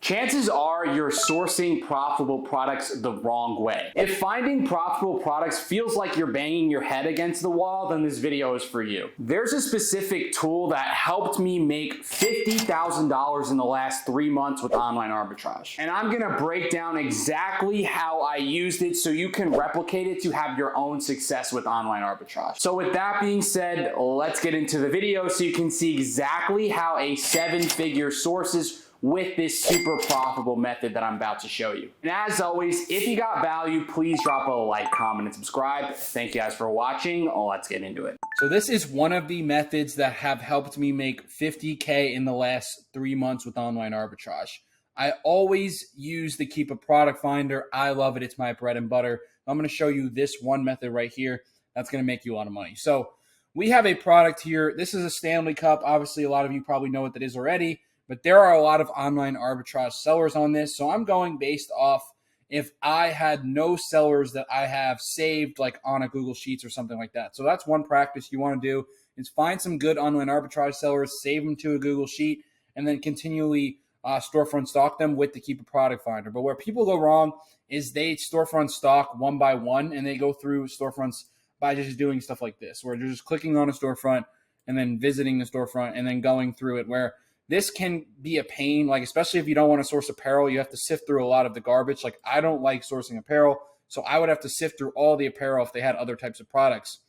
Chances are you're sourcing profitable products the wrong way. If finding profitable products feels like you're banging your head against the wall, then this video is for you. There's a specific tool that helped me make $50,000 in the last 3 months with online arbitrage. And I'm gonna break down exactly how I used it so you can replicate it to have your own success with online arbitrage. So with that being said, let's get into the video so you can see exactly how a 7-figure sources with this super profitable method that I'm about to show you. And as always, if you got value, please drop a like, comment, and subscribe. Thank you guys for watching. Let's get into it. So this is one of the methods that have helped me make 50K in the last 3 months with online arbitrage. I always use the Keepa product finder. I love it. It's my bread and butter. I'm going to show you this one method right here that's going to make you a lot of money. So we have a product here. This is a Stanley Cup. Obviously, a lot of you probably know what that is already. But there are a lot of online arbitrage sellers on this. So I'm going based off if I had no sellers that I have saved like on a Google Sheets or something like that. So that's one practice you want to do is find some good online arbitrage sellers, save them to a Google Sheet, and then continually storefront stock them with the Keepa product finder. But where people go wrong is they storefront stock one by one and they go through storefronts by just doing stuff like this, where they're just clicking on a storefront and then visiting the storefront and then going through it, where this can be a pain, like especially if you don't want to source apparel, you have to sift through a lot of the garbage. Like I don't like sourcing apparel, so I would have to sift through all the apparel if they had other types of products.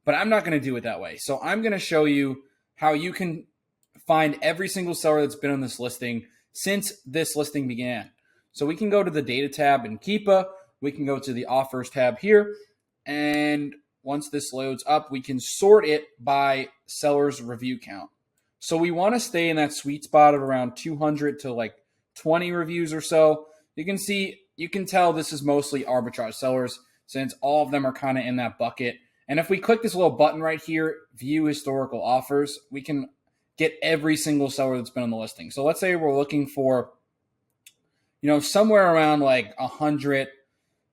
But I'm not going to do it that way. So I'm going to show you how you can find every single seller that's been on this listing since this listing began. So we can go to the data tab in Keepa. We can go to the offers tab here. And once this loads up, we can sort it by seller's review count. So we want to stay in that sweet spot of around 200 to like 20 reviews or so. You can tell this is mostly arbitrage sellers since all of them are kind of in that bucket. And if we click this little button right here, view historical offers, we can get every single seller that's been on the listing. So let's say we're looking for, somewhere around like 100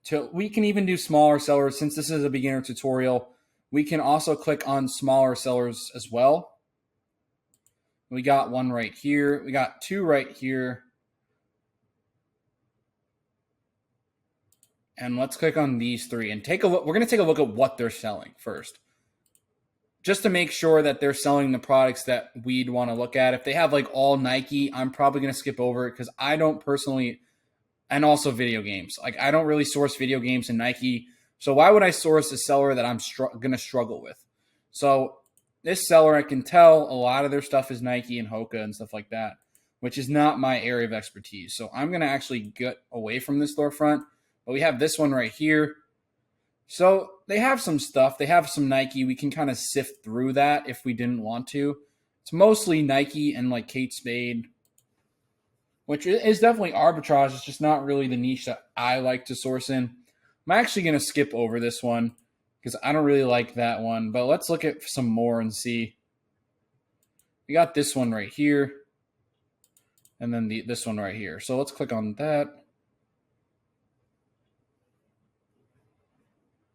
to, we can even do smaller sellers. Since this is a beginner tutorial, we can also click on smaller sellers as well. We got one right here. We got two right here. And let's click on these three and take a look. We're going to take a look at what they're selling first, just to make sure that they're selling the products that we'd want to look at. If they have like all Nike, I'm probably going to skip over it because I don't personally, and also video games. Like I don't really source video games in Nike. So why would I source a seller that I'm going to struggle with? So this seller, I can tell a lot of their stuff is Nike and Hoka and stuff like that, which is not my area of expertise. So I'm going to actually get away from this storefront. But we have this one right here. So they have some stuff. They have some Nike. We can kind of sift through that if we didn't want to. It's mostly Nike and like Kate Spade, which is definitely arbitrage. It's just not really the niche that I like to source in. I'm actually going to skip over this one because I don't really like that one. But let's look at some more and see. We got this one right here. And then this one right here. So let's click on that.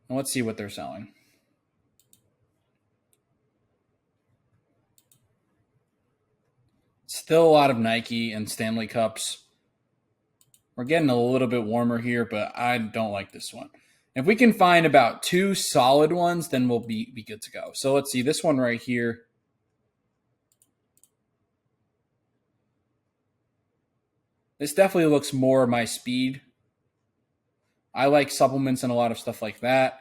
And let's see what they're selling. Still a lot of Nike and Stanley Cups. We're getting a little bit warmer here, but I don't like this one. If we can find about 2 solid ones, then we'll be good to go. So let's see this one right here. This definitely looks more my speed. I like supplements and a lot of stuff like that.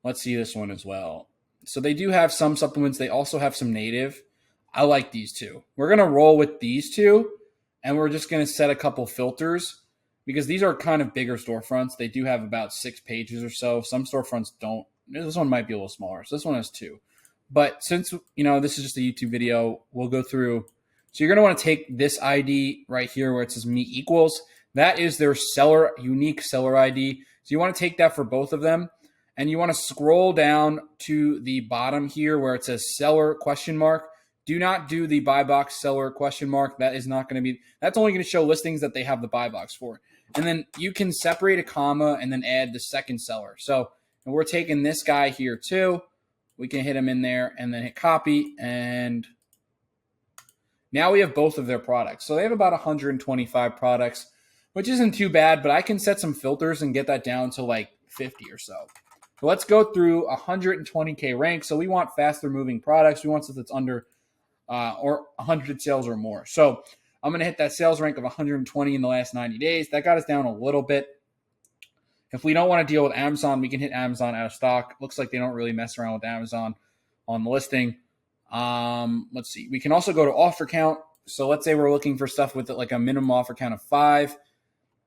Let's see this one as well. So they do have some supplements. They also have some native. I like these two. We're going to roll with these two, and we're just going to set a couple filters because these are kind of bigger storefronts. They do have about 6 pages or so. Some storefronts don't. This one might be a little smaller. So this one has 2. But since, this is just a YouTube video, we'll go through. So you're going to want to take this ID right here where it says me equals. That is their unique seller ID. So you want to take that for both of them. And you want to scroll down to the bottom here where it says seller question mark. Do not do the buy box seller question mark. That is not going to be, that's only going to show listings that they have the buy box for. And then you can separate a comma and then add the second seller. So and we're taking this guy here too. We can hit him in there and then hit copy. And Now we have both of their products. So they have about 125 products, which isn't too bad, but I can set some filters and get that down to like 50 or so. So let's go through 120K rank. So we want faster moving products. We want stuff that's under or 100 sales or more. So I'm going to hit that sales rank of 120 in the last 90 days. That got us down a little bit. If we don't want to deal with Amazon, we can hit Amazon out of stock. Looks like they don't really mess around with Amazon on the listing. Let's see. We can also go to offer count. So let's say we're looking for stuff with like a minimum offer count of 5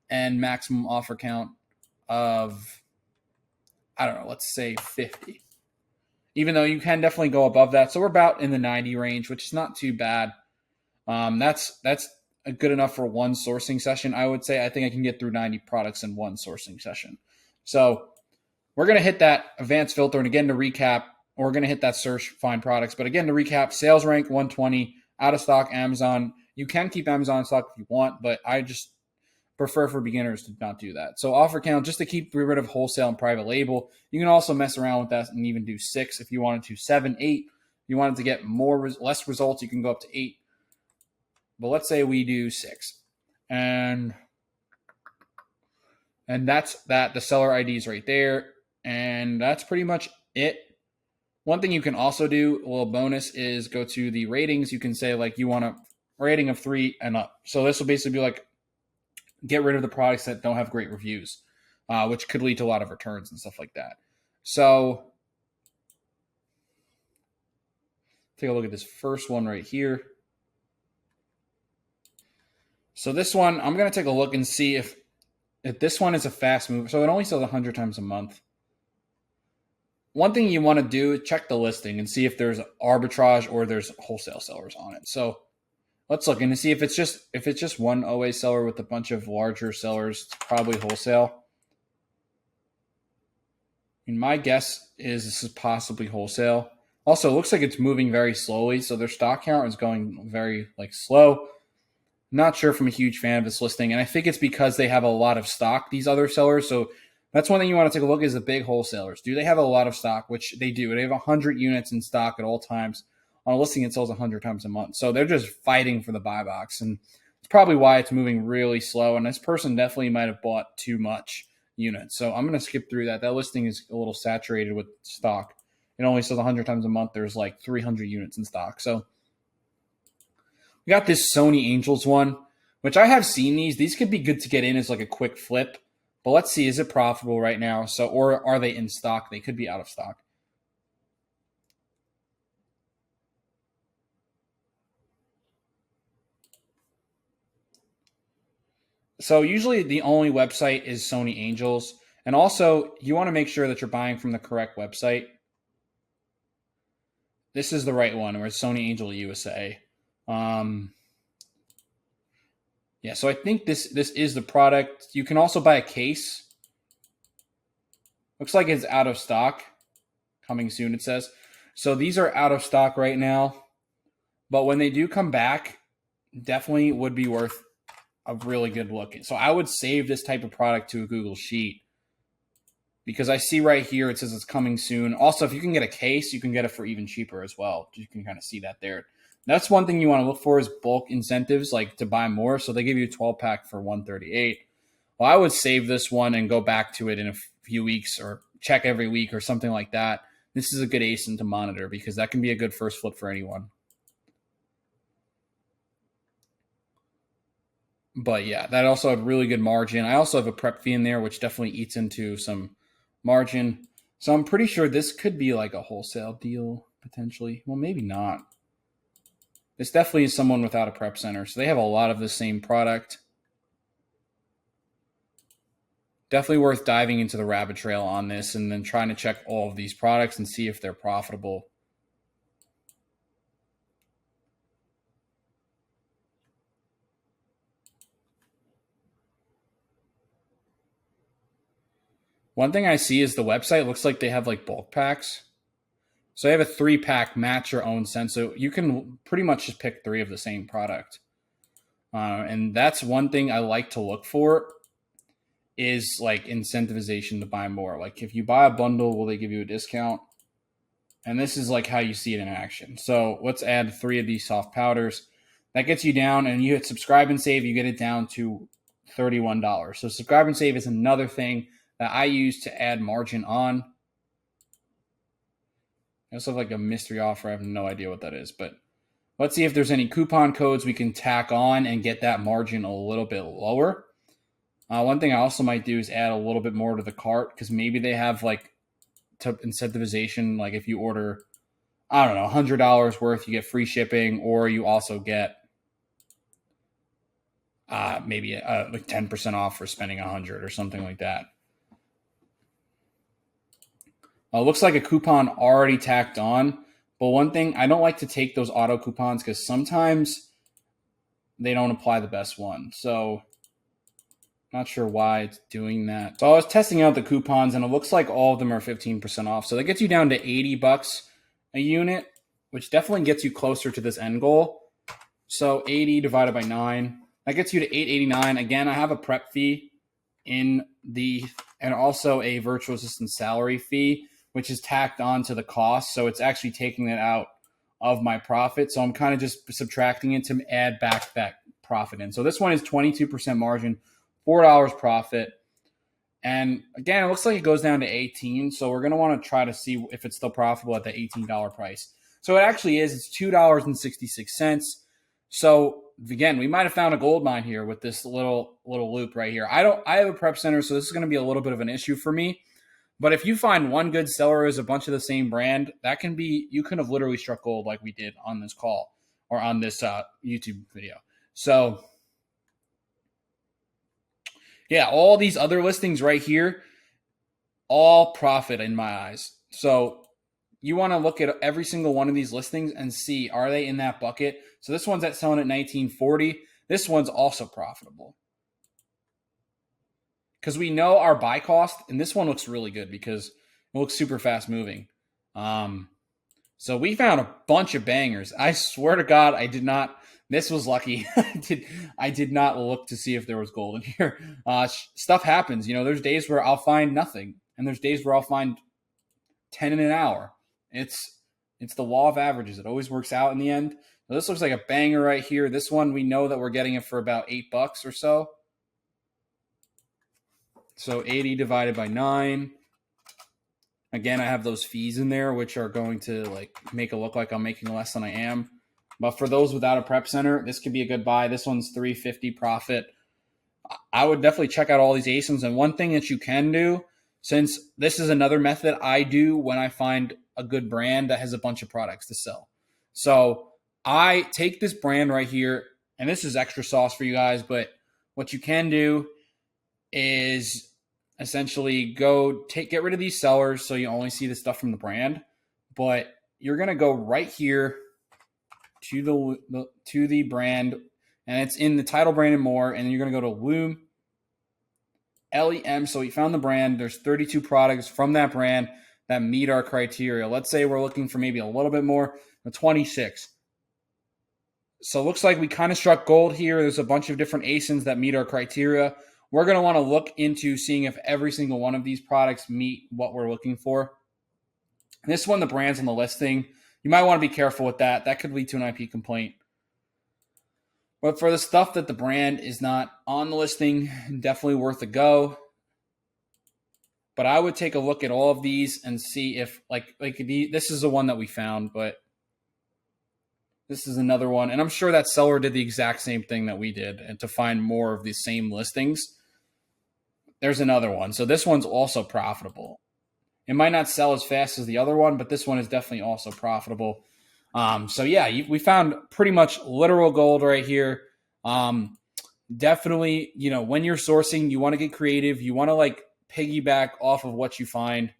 and maximum offer count of, I don't know, let's say 50. Even though you can definitely go above that. So we're about in the 90 range, which is not too bad. That's good enough for one sourcing session. I would say I think I can get through 90 products in one sourcing session. So we're going to hit that advanced filter. And again, to recap, we're going to hit that search, find products. But again, to recap, sales rank 120, out of stock, Amazon. You can keep Amazon in stock if you want, but I just prefer for beginners to not do that. So offer count, just to keep rid of wholesale and private label. You can also mess around with that and even do 6 if you wanted to, 7, 8. If you wanted to get less results, you can go up to 8. But let's say we do 6. And that's that. The seller ID is right there. And that's pretty much it. One thing you can also do, a little bonus, is go to the ratings. You can say like you want a rating of 3 and up. So this will basically be like, get rid of the products that don't have great reviews, which could lead to a lot of returns and stuff like that. So take a look at this first one right here. So this one, I'm going to take a look and see if this one is a fast mover. So it only sells 100 times a month. One thing you want to do is check the listing and see if there's arbitrage or there's wholesale sellers on it. So let's look and see if it's just one OA seller with a bunch of larger sellers. It's probably wholesale. And my guess is this is possibly wholesale. Also, it looks like it's moving very slowly, so their stock count is going very slow. Not sure if I'm a huge fan of this listing, and I think it's because they have a lot of stock, these other sellers. So that's one thing you want to take a look at, is the big wholesalers. Do they have a lot of stock? Which they do. They have 100 units in stock at all times. On a listing, it sells 100 times a month. So they're just fighting for the buy box, and it's probably why it's moving really slow. And this person definitely might have bought too much units. So I'm going to skip through that. That listing is a little saturated with stock. It only sells 100 times a month. There's like 300 units in stock. So we got this Sony Angels one, which I have seen these. These could be good to get in as like a quick flip. But let's see, is it profitable right now? So, or are they in stock? They could be out of stock. So usually the only website is Sony Angels. And also, you want to make sure that you're buying from the correct website. This is the right one, where it's Sony Angel USA. Yeah, so I think this is the product. You can also buy a case. Looks like it's out of stock. Coming soon, it says. So these are out of stock right now. But when they do come back, definitely would be worth a really good look. So I would save this type of product to a Google Sheet, because I see right here it says it's coming soon. Also, if you can get a case, you can get it for even cheaper as well. You can kind of see that there. That's one thing you want to look for, is bulk incentives, like to buy more. So they give you a 12-pack for $138. Well, I would save this one and go back to it in a few weeks, or check every week or something like that. This is a good ASIN to monitor, because that can be a good first flip for anyone. But yeah, that also had really good margin. I also have a prep fee in there, which definitely eats into some margin. So I'm pretty sure this could be like a wholesale deal, potentially. Well, maybe not. This definitely is someone without a prep center. So they have a lot of the same product. Definitely worth diving into the rabbit trail on this, and then trying to check all of these products and see if they're profitable. One thing I see is the website looks like they have like bulk packs. So they have a 3-pack match your own scent. So you can pretty much just pick 3 of the same product. And that's one thing I like to look for, is like incentivization to buy more. Like if you buy a bundle, will they give you a discount? And this is like how you see it in action. So let's add 3 of these soft powders. That gets you down, and you hit subscribe and save, you get it down to $31. So subscribe and save is another thing that I use to add margin on. I also have like a mystery offer. I have no idea what that is, but let's see if there's any coupon codes we can tack on and get that margin a little bit lower. One thing I also might do is add a little bit more to the cart, because maybe they have like incentivization. Like if you order, I don't know, $100 worth, you get free shipping, or you also get maybe like 10% off for spending $100 or something like that. Looks like a coupon already tacked on. But one thing, I don't like to take those auto coupons because sometimes they don't apply the best one. So not sure why it's doing that. So I was testing out the coupons, and it looks like all of them are 15% off. So that gets you down to $80 a unit, which definitely gets you closer to this end goal. So 80 divided by 9, that gets you to $8.89. Again, I have a prep fee and also a virtual assistant salary fee, which is tacked on to the cost. So it's actually taking that out of my profit. So I'm kind of just subtracting it to add back that profit in. So this one is 22% margin, $4 profit. And again, it looks like it goes down to 18. So we're going to want to try to see if it's still profitable at the $18 price. So it actually is. It's $2.66. So again, we might have found a gold mine here with this little loop right here. I have a prep center, so this is going to be a little bit of an issue for me. But if you find one good seller as a bunch of the same brand, that can be, you can have literally struck gold like we did on this call or on this YouTube video. So yeah, all these other listings right here, all profit in my eyes. So you want to look at every single one of these listings and see, are they in that bucket? So this one's selling at $19.40. This one's also profitable, because we know our buy cost, and this one looks really good because it looks super fast moving. So we found a bunch of bangers. I swear to God, I did not. This was lucky. I did not look to see if there was gold in here. Stuff happens. You know, there's days where I'll find nothing, and there's days where I'll find 10 in an hour. It's the law of averages. It always works out in the end. So this looks like a banger right here. This one, we know that we're getting it for about $8 or so. So 80 divided by 9. Again, I have those fees in there, which are going to like make it look like I'm making less than I am. But for those without a prep center, this could be a good buy. This one's $3.50 profit. I would definitely check out all these ASINs. And one thing that you can do, since this is another method I do when I find a good brand that has a bunch of products to sell. So I take this brand right here, and this is extra sauce for you guys, but what you can do is essentially get rid of these sellers so you only see the stuff from the brand, but you're going to go right here to the brand, and it's in the title, brand, and more, and you're going to go to Loom, LEM. So we found the brand. There's 32 products from that brand that meet our criteria. Let's say we're looking for maybe a little bit more, 26. So it looks like we kind of struck gold here. There's a bunch of different ASINs that meet our criteria. We're going to want to look into seeing if every single one of these products meet what we're looking for. This one, the brand's on the listing. You might want to be careful with that. That could lead to an IP complaint. But for the stuff that the brand is not on the listing, definitely worth a go. But I would take a look at all of these and see if, this is the one that we found, but this is another one. And I'm sure that seller did the exact same thing that we did, and to find more of the same listings. There's another one. So this one's also profitable. It might not sell as fast as the other one, but this one is definitely also profitable. So yeah, we found pretty much literal gold right here. Definitely, when you're sourcing, you want to get creative. You want to piggyback off of what you find.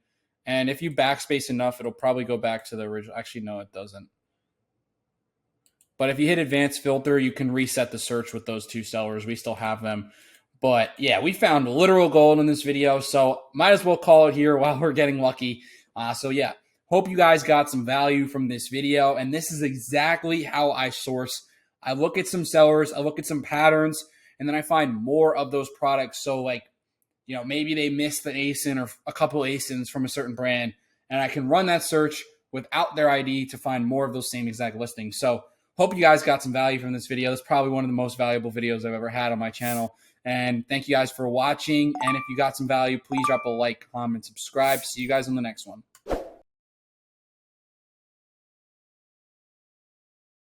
And if you backspace enough, it'll probably go back to the original. Actually, no, it doesn't. But if you hit advanced filter, you can reset the search with those two sellers. We still have them. But yeah, we found literal gold in this video, so might as well call it here while we're getting lucky. So yeah, hope you guys got some value from this video. And this is exactly how I source. I look at some sellers, I look at some patterns, and then I find more of those products. So maybe they missed an ASIN or a couple ASINs from a certain brand, and I can run that search without their ID to find more of those same exact listings. So Hope you guys got some value from this video. It's probably one of the most valuable videos I've ever had on my channel. And thank you guys for watching. And if you got some value, please drop a like, comment, subscribe. See you guys on the next one.